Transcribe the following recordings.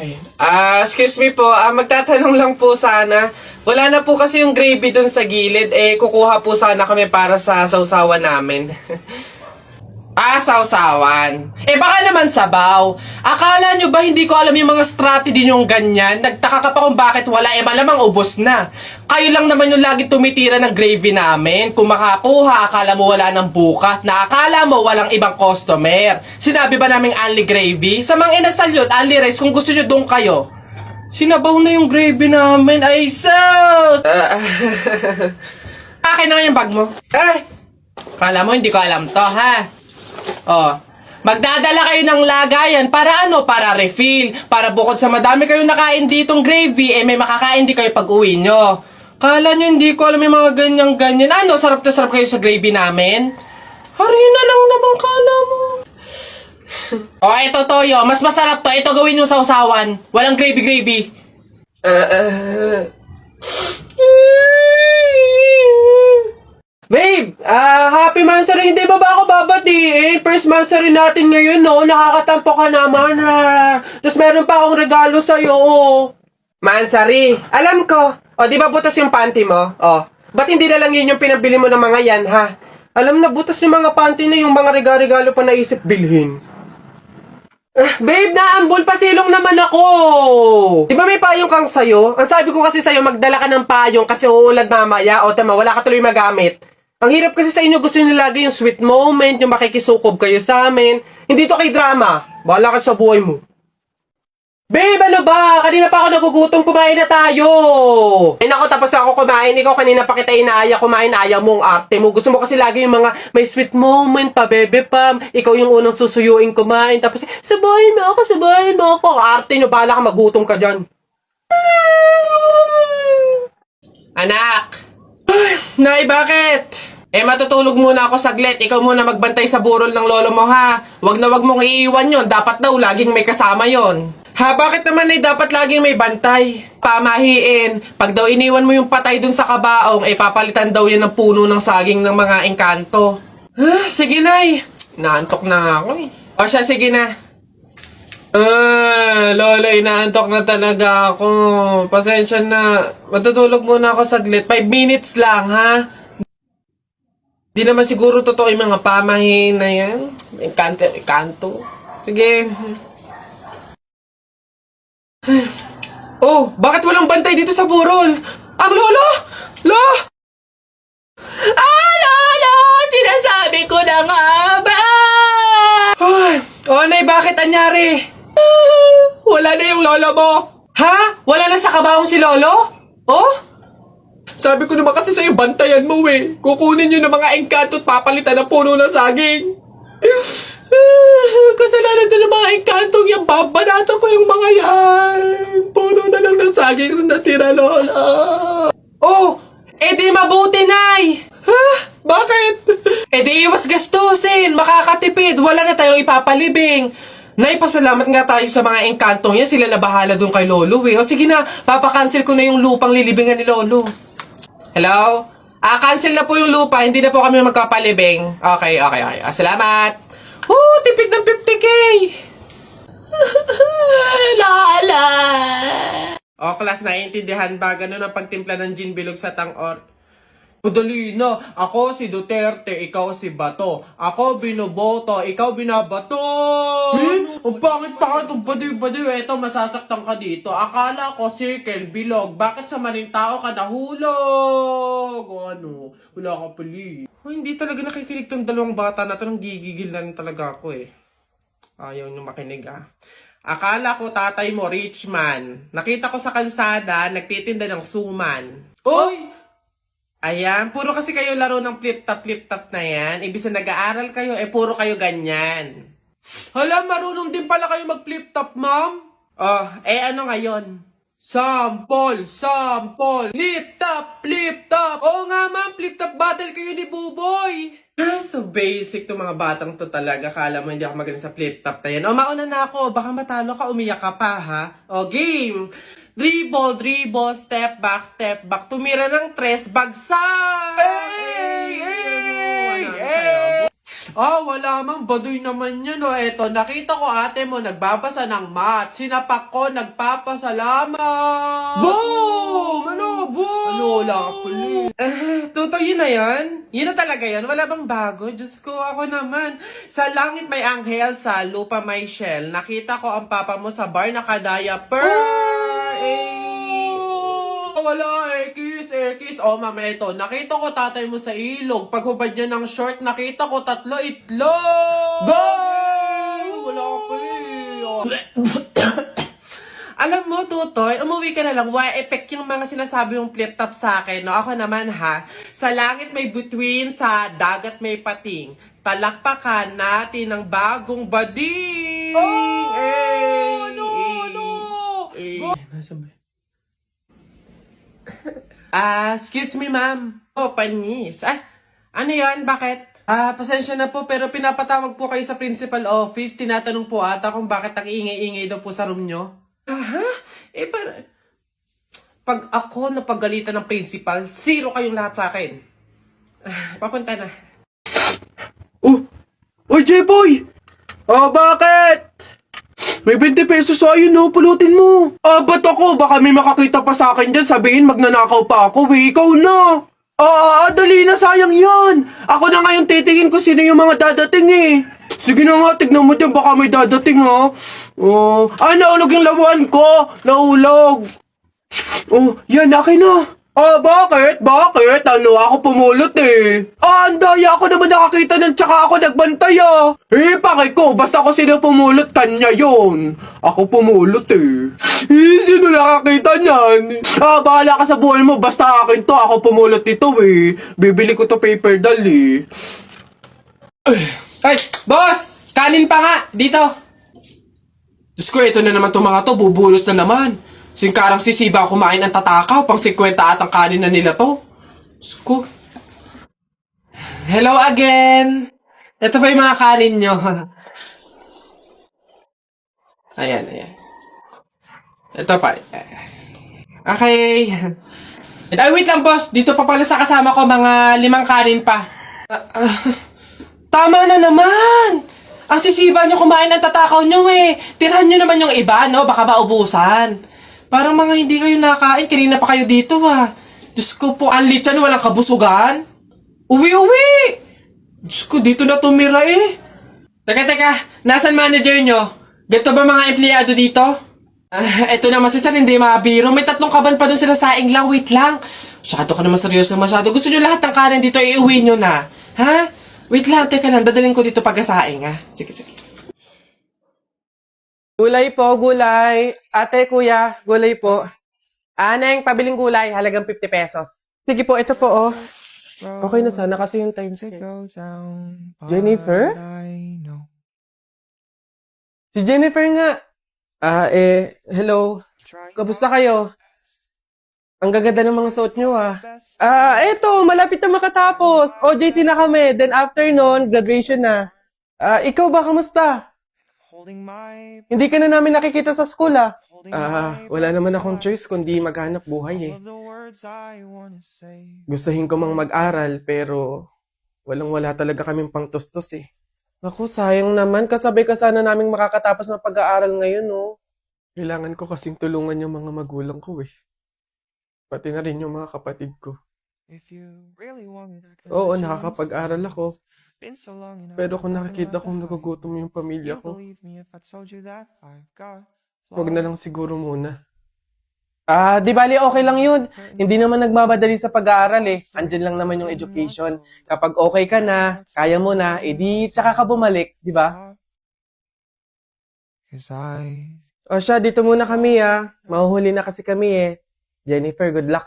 Ayun. Excuse me po, magtatanong lang po sana. Wala na po kasi yung gravy dun sa gilid. Kukuha po sana kami para sa sausawan namin. Sausawan. Baka naman sabaw. Akala nyo ba hindi ko alam yung mga strategy nyong ganyan? Nagtaka ka pa kung bakit wala. Malamang ubos na. Kayo lang naman yung lagi tumitira ng gravy namin. Kung makakuha, akala mo wala ng bukas. Na akala mo walang ibang customer. Sinabi ba naming only gravy? Sa mga inasal yun, only rice. Kung gusto nyo doon kayo. Sinabaw na yung gravy namin. Ay, sus! Akin na nga yung bag mo. Kala mo hindi ko alam to, ha? Magdadala kayo ng lagayan para ano? Para refill. Para bukod sa madami kayong nakain ditong gravy, may makakain di kayo pag-uwi nyo. Kala nyo hindi ko alam yung mga ganyan-ganyan. Ano? Sarap na sarap kayo sa gravy namin? Harina lang naman kala mo. Ito toyo. Mas masarap to. Ito gawin nyo sa usawan. Walang gravy-gravy. Babe, happy Mansari, hindi ba ako babatiin? First Mansari natin ngayon, no? Nakakatampo ka naman, ha? Tapos meron pa akong regalo sa'yo, oh. Mansari, alam ko. Di ba butas yung panty mo? Ba't hindi na lang yun yung pinabili mo ng mga yan, ha? Alam na, butas yung mga panty na yung mga regalo pa naisip bilhin. Babe, naambol pa silong naman ako. Di ba may payong kang sayo? Ang sabi ko kasi sayo, magdala ka ng payong kasi uulad mamaya. Tama, wala ka tuloy magamit. Ang hirap kasi sa inyo, gusto nyo lagi yung sweet moment, yung makikisukob kayo sa amin. Hindi to kay drama. Bahala ka sa buhay mo. Babe, ano ba? Kanina pa ako nagugutom, kumain na tayo. Nako, tapos ako kumain. Ikaw kanina pa kita inaaya kumain, ayaw mong arte mo. Gusto mo kasi lagi yung mga may sweet moment pa, bebe pam. Ikaw yung unang susuyuin kumain. Tapos, sabahin mo ako. Arte nyo, bahala ka, magutom ka dyan. Anak! Nay, bakit? Matutulog muna ako saglit. Ikaw muna magbantay sa burol ng lolo mo, ha? Wag na wag mong iiwan yon. Dapat daw laging may kasama yon. Ha, bakit naman dapat laging may bantay? Pamahiin. Pag daw iniwan mo yung patay dun sa kabaong, papalitan daw yan ng puno ng saging ng mga engkanto. Sige, Nay. Naantok na ako, siya, sige na. Lolo, inaantok na talaga ako. Pasensya na. Matutulog muna ako saglit. 5 minutes lang, ha? Di naman siguro totoo yung mga pamahiin na yan. Engkanto. Sige. Bakit walang bantay dito sa burol? Ang lolo? Lolo! Sinasabi ko na nga ba? Nay, bakit anyari? Wala na yung lolo mo. Ha? Wala na sa kabaong si lolo? Sabi ko naman kasi sa'yo, bantayan mo Kukunin nyo ng mga engkanto at papalitan ng puno ng saging. Kasalanan na ng mga engkantong yan. Babanatan ko yung mga yan. Puno na lang ng saging na natira, lola. Di mabuti, Nay. Bakit? Di iwas gastusin. Makakatipid. Wala na tayong ipapalibing. Nay, pasalamat nga tayo sa mga engkantong yan. Sila na bahala dun kay lolo, sige na, papakancel ko na yung lupang lilibingan ni lolo. Hello? Cancel na po yung lupa. Hindi na po kami magkapalibing. Okay. Salamat. Tipid ng 50K. Lala. Class, naiintindihan ba? Ganun ang pagtimpla ng gin bilog sa tang-or. Madali na. Ako si Duterte, ikaw si Bato. Ako binoboto, ikaw binabato. Ang pangit-pangit ang baduy-baduy. Eto, masasaktan ka dito. Akala ko circle, bilog. Bakit sa maling tao ka nahulog? Wala ka pali. Hindi talaga nakikinig tong dalawang bata na to. Nang gigigil na rin talaga ako Ayaw nyo makinig Akala ko tatay mo rich man. Nakita ko sa kalsada, nagtitinda ng suman. Ayan, puro kasi kayo laro ng flip-top na yan. Ibig na nag-aaral kayo, puro kayo ganyan. Hala, marunong din pala kayo mag-flip-top, ma'am? Ano ngayon? Sample! Flip-top! Oo nga, ma'am, flip-top battle kayo ni Buboy. So basic to mga batang to talaga. Kala mo hindi ako magaling sa flip-top na yan. Mauna na ako. Baka matalo ka, umiyak ka pa, ha? Game! Dribble, step back. Tumira ng tres, bagsak! Wala mang baduy naman yun, oh. Eto, nakita ko ate mo nagbabasa ng math. Sinapak ko, nagpapasalamat. Boom! Ano, boom? Ano, wala ka pala. Totoo yun na yun? Yun na talaga yun? Wala bang bago? Diyos ko, ako naman. Sa langit may anghel, sa lupa may shell. Nakita ko ang papa mo sa bar nakadaya-per. Wala kiss. Mama, ito. Nakita ko tatay mo sa ilog. Paghubad niya ng short, nakita ko 3 itlog. Go! Wala ka pa Alam mo, Tutoy, umuwi ka na lang. Why effect yung mga sinasabi yung flip top sa akin, no? Ako naman, ha? Sa langit may bituin, sa dagat may pating. Talakpakan natin ng bagong bading! Nasaan ba? Excuse me, ma'am. Panis. Ano yan? Bakit? Pasensya na po, pero pinapatawag po kayo sa principal office. Tinatanong po ata kung bakit ang ingay-ingay daw po sa room nyo. Pag ako napagalitan ng principal, 0 kayong lahat sa akin. Papunta na. Oy, J-Boy! Bakit? May 20 pesos sa'yo, no? Pulutin mo. Ba't ako? Baka may makakita pa sa akin dyan. Sabihin, magnanakaw pa ako. Ikaw na. Dali na. Sayang yan. Ako na ngayon titingin ko sino yung mga dadating eh. Sige na nga, tignan mo dyan. Baka may dadating ha. Naulog yung labuan ko. Naulog. Yan. Akin na. Bakit? Bakit? Ako pumulot eh. Ang daya ako naman nakakita nun tsaka ako nagbantay Pakay ko, basta ako sino pumulot, kanya yon. Ako pumulot eh. Sino nakakita niyan? Bahala ka sa buhay mo, basta akin to, ako pumulot nito eh. Bibili ko to paper doll eh. Ay, boss! Kanin pa nga, dito. Diyos ko, ito na naman to mga to, bubulos na naman. Singkarang sisiba kumain ang tatakaw, pang 50 at ang kanin na nila to. Sko. Hello again! Ito pa yung mga kanin nyo. Ayan. Ito pa. Okay. Wait lang boss. Dito pa pala sa kasama ko mga 5 kanin pa. Tama na naman! Ang sisiba nyo kumain ang tatakaw nyo eh. Tirahan nyo naman yung iba, no? Baka maubusan. Parang mga hindi kayo nakain. Kanina pa kayo dito Diyos ko po, ang litsan, walang kabusugan. Uwi! Diyos ko, dito na tumira eh. Teka, nasan manager nyo? Ganito ba mga empleyado dito? Eto naman si Sir, hindi mabiro. May 3 kaban pa dun sila saing lang. Wait lang. Masyado ka naman seryoso masyado. Gusto nyo lahat ng kanin dito, iuwi nyo na. Ha? Wait lang, teka lang. Dadaling ko dito pagkasaing Sige. Gulay po, gulay. Ate, kuya, gulay po. Neng, pabiling gulay, halagang 50 pesos. Sige po, ito po, Okay na sana kasi yung time scale. Jennifer? Si Jennifer nga. Hello. Kamusta kayo? Ang gaganda ng mga suot nyo, Eto, malapit na makatapos. OJT na kami. Then after nun, graduation na. Ikaw ba, kamusta? Hindi ka na namin nakikita sa school, wala naman akong choice kundi maghanap buhay, Gustuhin ko mang mag-aral, pero walang-wala talaga kaming pangtustos, Ako, sayang naman. Kasabay ka sana naming makakatapos ng pag-aaral ngayon, Kailangan ko kasing tulungan yung mga magulang ko, Pati na rin yung mga kapatid ko. Oo, nakakapag-aral ako. Pero kung nakikita kong nagugutom yung pamilya ko, wag na lang siguro muna. Di bali okay lang yun. Hindi naman nagmamadali sa pag-aaral Andyan lang naman yung education. Kapag okay ka na, kaya mo na, edi tsaka ka bumalik, di ba? Siya, dito muna kami Mahuhuli na kasi kami Jennifer, good luck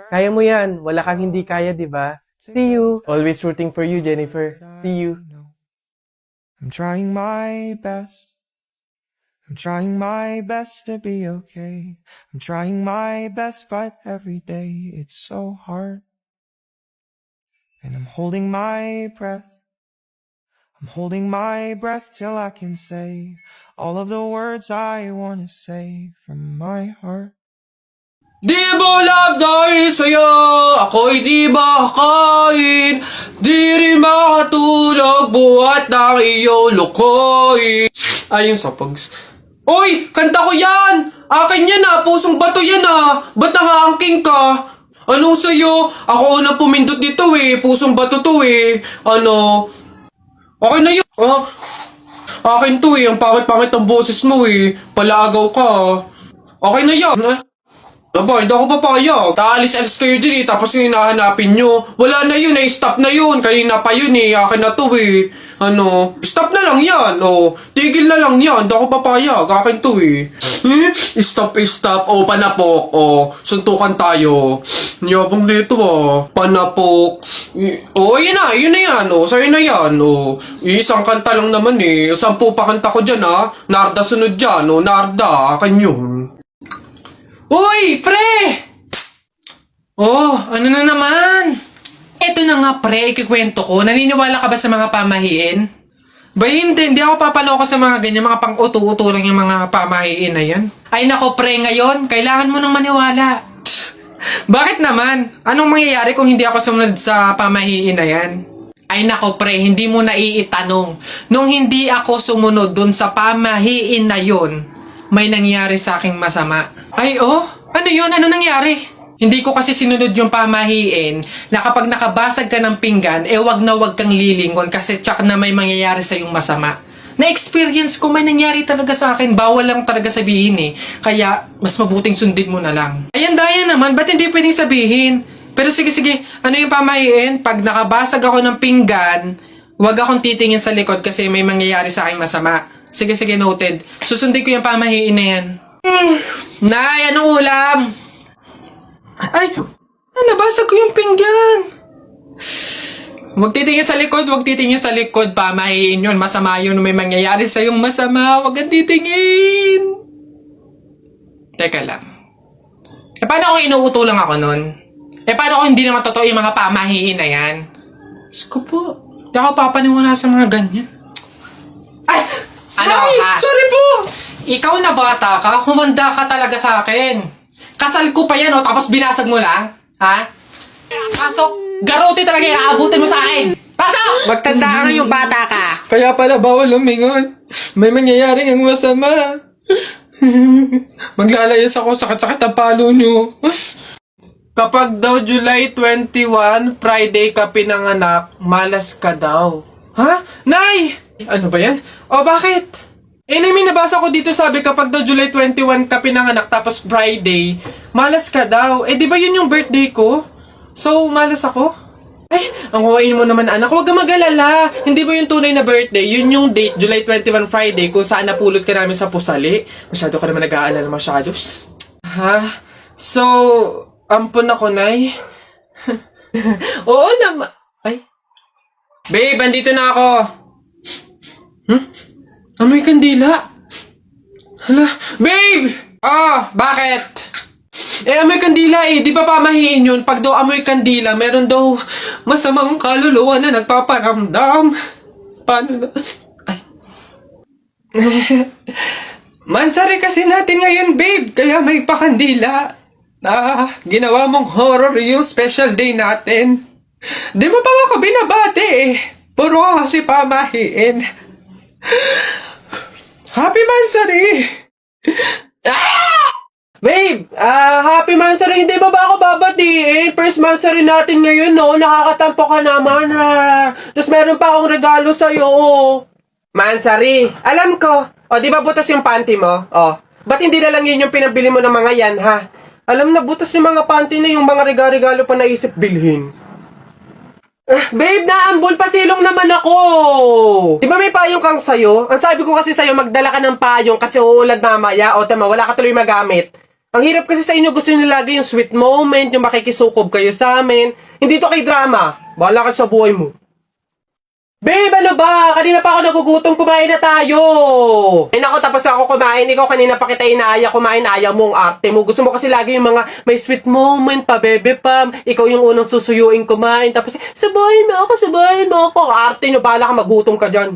Kaya mo yan. Wala kang hindi kaya, di ba? See you. Always rooting for you, Jennifer. See you. I'm trying my best. I'm trying my best to be okay. I'm trying my best, but every day it's so hard. And I'm holding my breath. I'm holding my breath till I can say all of the words I want to say from my heart. Di mo love dahil sa'yo, ako'y di makakain. Di rin makatulog, buhat ng iyong lukoy. Ayun sa pags. Uy! Kanta ko yan! Akin yan ah! Pusong bato yan ah! Ba't nakaangking ka? Ano sa'yo? Ako unang pumindot dito eh. Pusong bato to eh. Ano? Okay na yun. Ah, akin to eh. Ang pangit-pangit ang boses mo eh. Palaagaw ka ah. Okay na yan. Aba, hindi ako papayag. Taalis-alis kayo din eh, tapos yung hinahanapin nyo. Wala na yun eh, stop na yun. Kanina pa yun eh, akin na to eh. Ano, stop na lang yan, oh. Tigil na lang yan, hindi ako papayag, akin to eh. Stop, oh, panapok, oh. Suntukan tayo. Niyabang nito ah, panapok. Oh, yun na yan, oh. Sa'yo na yan, oh. Isang kanta lang naman eh. 10 pa kanta ko dyan ah. Narda sunod dyan, oh. Narda, akin yun. Uy, pre! Oh, ano na naman? Eto na nga, pre, ikikwento ko. Naniniwala ka ba sa mga pamahiin? Ba hindi ako papaloko sa mga ganyan, mga pang-uto-uto lang yung mga pamahiin na yan. Ay nako, pre, ngayon, kailangan mo nang maniwala. Bakit naman? Anong mangyayari kung hindi ako sumunod sa pamahiin na yan? Ay nako, pre, hindi mo naiitanong. Nung hindi ako sumunod dun sa pamahiin na yon, may nangyari sa aking masama. Ay, oh? Ano yun? Ano nangyari? Hindi ko kasi sinunod yung pamahiin na kapag nakabasag ka ng pinggan, wag na wag kang lilingon kasi tsak na may mangyayari sa yung masama. Na-experience ko, may nangyari talaga sa akin. Bawal lang talaga sabihin eh. Kaya, mas mabuting sundin mo na lang. Ayan, daya naman. Ba't hindi pwedeng sabihin? Pero sige, ano yung pamahiin? Pag nakabasag ako ng pinggan, wag akong titingin sa likod kasi may mangyayari sa aking masama. Sige, noted. Susundin ko yung pamahiin na yan. Nay, anong ulam? Ay, nabasag ko yung pinggan. Huwag titingin sa likod, pamahiin yun. Masama yun, may mangyayari sa yung masama. Huwag kang titingin. Teka lang. Paano kung inuuto lang ako nun? Paano kung hindi naman totoo yung mga pamahiin na yan? Diyos ko po, hindi ako papaniwala sa mga ganyan. Ay! Ano ka? Sorry po! Ikaw na bata ka, humanda ka talaga sa akin. Kasal ko pa yan, tapos binasag mo lang? Ha? Pasok! Garote talaga yung aabutin mo sa akin! Pasok! Magtanda ka yung bata ka. Kaya pala bawal lumingon. May mangyayaring ang masama. Maglalayas ako, sakit-sakit ang palo nyo. Kapag daw July 21, Friday ka pinanganak, malas ka daw. Ha? Nay! Ano ba yan? O bakit? May nabasa ko dito sabi kapag daw July 21 ka pinanganak tapos Friday, malas ka daw. Di ba yun yung birthday ko? So, malas ako? Ay, ang kuwain mo naman anak, huwag ka mag-alala. Hindi mo yung tunay na birthday, yun yung date, July 21 Friday, kung saan napulot ka namin sa pusali. Masyado ka naman nag-aalala masyado. Ha? So, ampun ako, Nay. Oo naman. Ay. Babe, andito na ako. Amoy kandila. Hala, babe! Bakit? Amoy kandila eh. Di ba pamahiin yun? Pag daw amoy kandila, meron daw masamang kaluluwa na nagpaparamdam. Paano na? Ay. Mansari kasi natin ngayon, babe. Kaya may pakandila. Ginawa mong horror yung special day natin. Di mo pa ako binabati eh. Puro ka kasi pamahiin. Happy Mansari! Babe, happy Mansari. Hindi ba ako babatiin? First Mansari natin ngayon, no? Nakakatampo ka naman, ha? Tapos meron pa akong regalo sa'yo, oh. Mansari, alam ko. Di ba butas yung panty mo? Ba't hindi na lang yun yung pinabili mo ng mga yan, ha? Alam na, butas yung mga panty na yung mga regalo pa naisip bilhin. Babe, naambol pa silong naman ako. Di ba may payong kang sayo? Ang sabi ko kasi sayo, magdala ka ng payong kasi uulad mamaya. Tama, wala ka tuloy magamit. Ang hirap kasi sa inyo, gusto nyo lagi yung sweet moment, yung makikisukob kayo sa amin. Hindi to kay drama. Bahala ka sa buhay mo. Babe, ano ba? Kanina pa ako nagugutom, kumain na tayo. Naku, tapos ako kumain. Ikaw kanina pa kita inaaya kumain, ayaw mo ang arte mo. Gusto mo kasi lagi yung mga may sweet moment pa, bebe pam. Ikaw yung unang susuyuin kumain. Tapos, sabahin mo ako. Arte nyo, bahala ka, magutom ka dyan.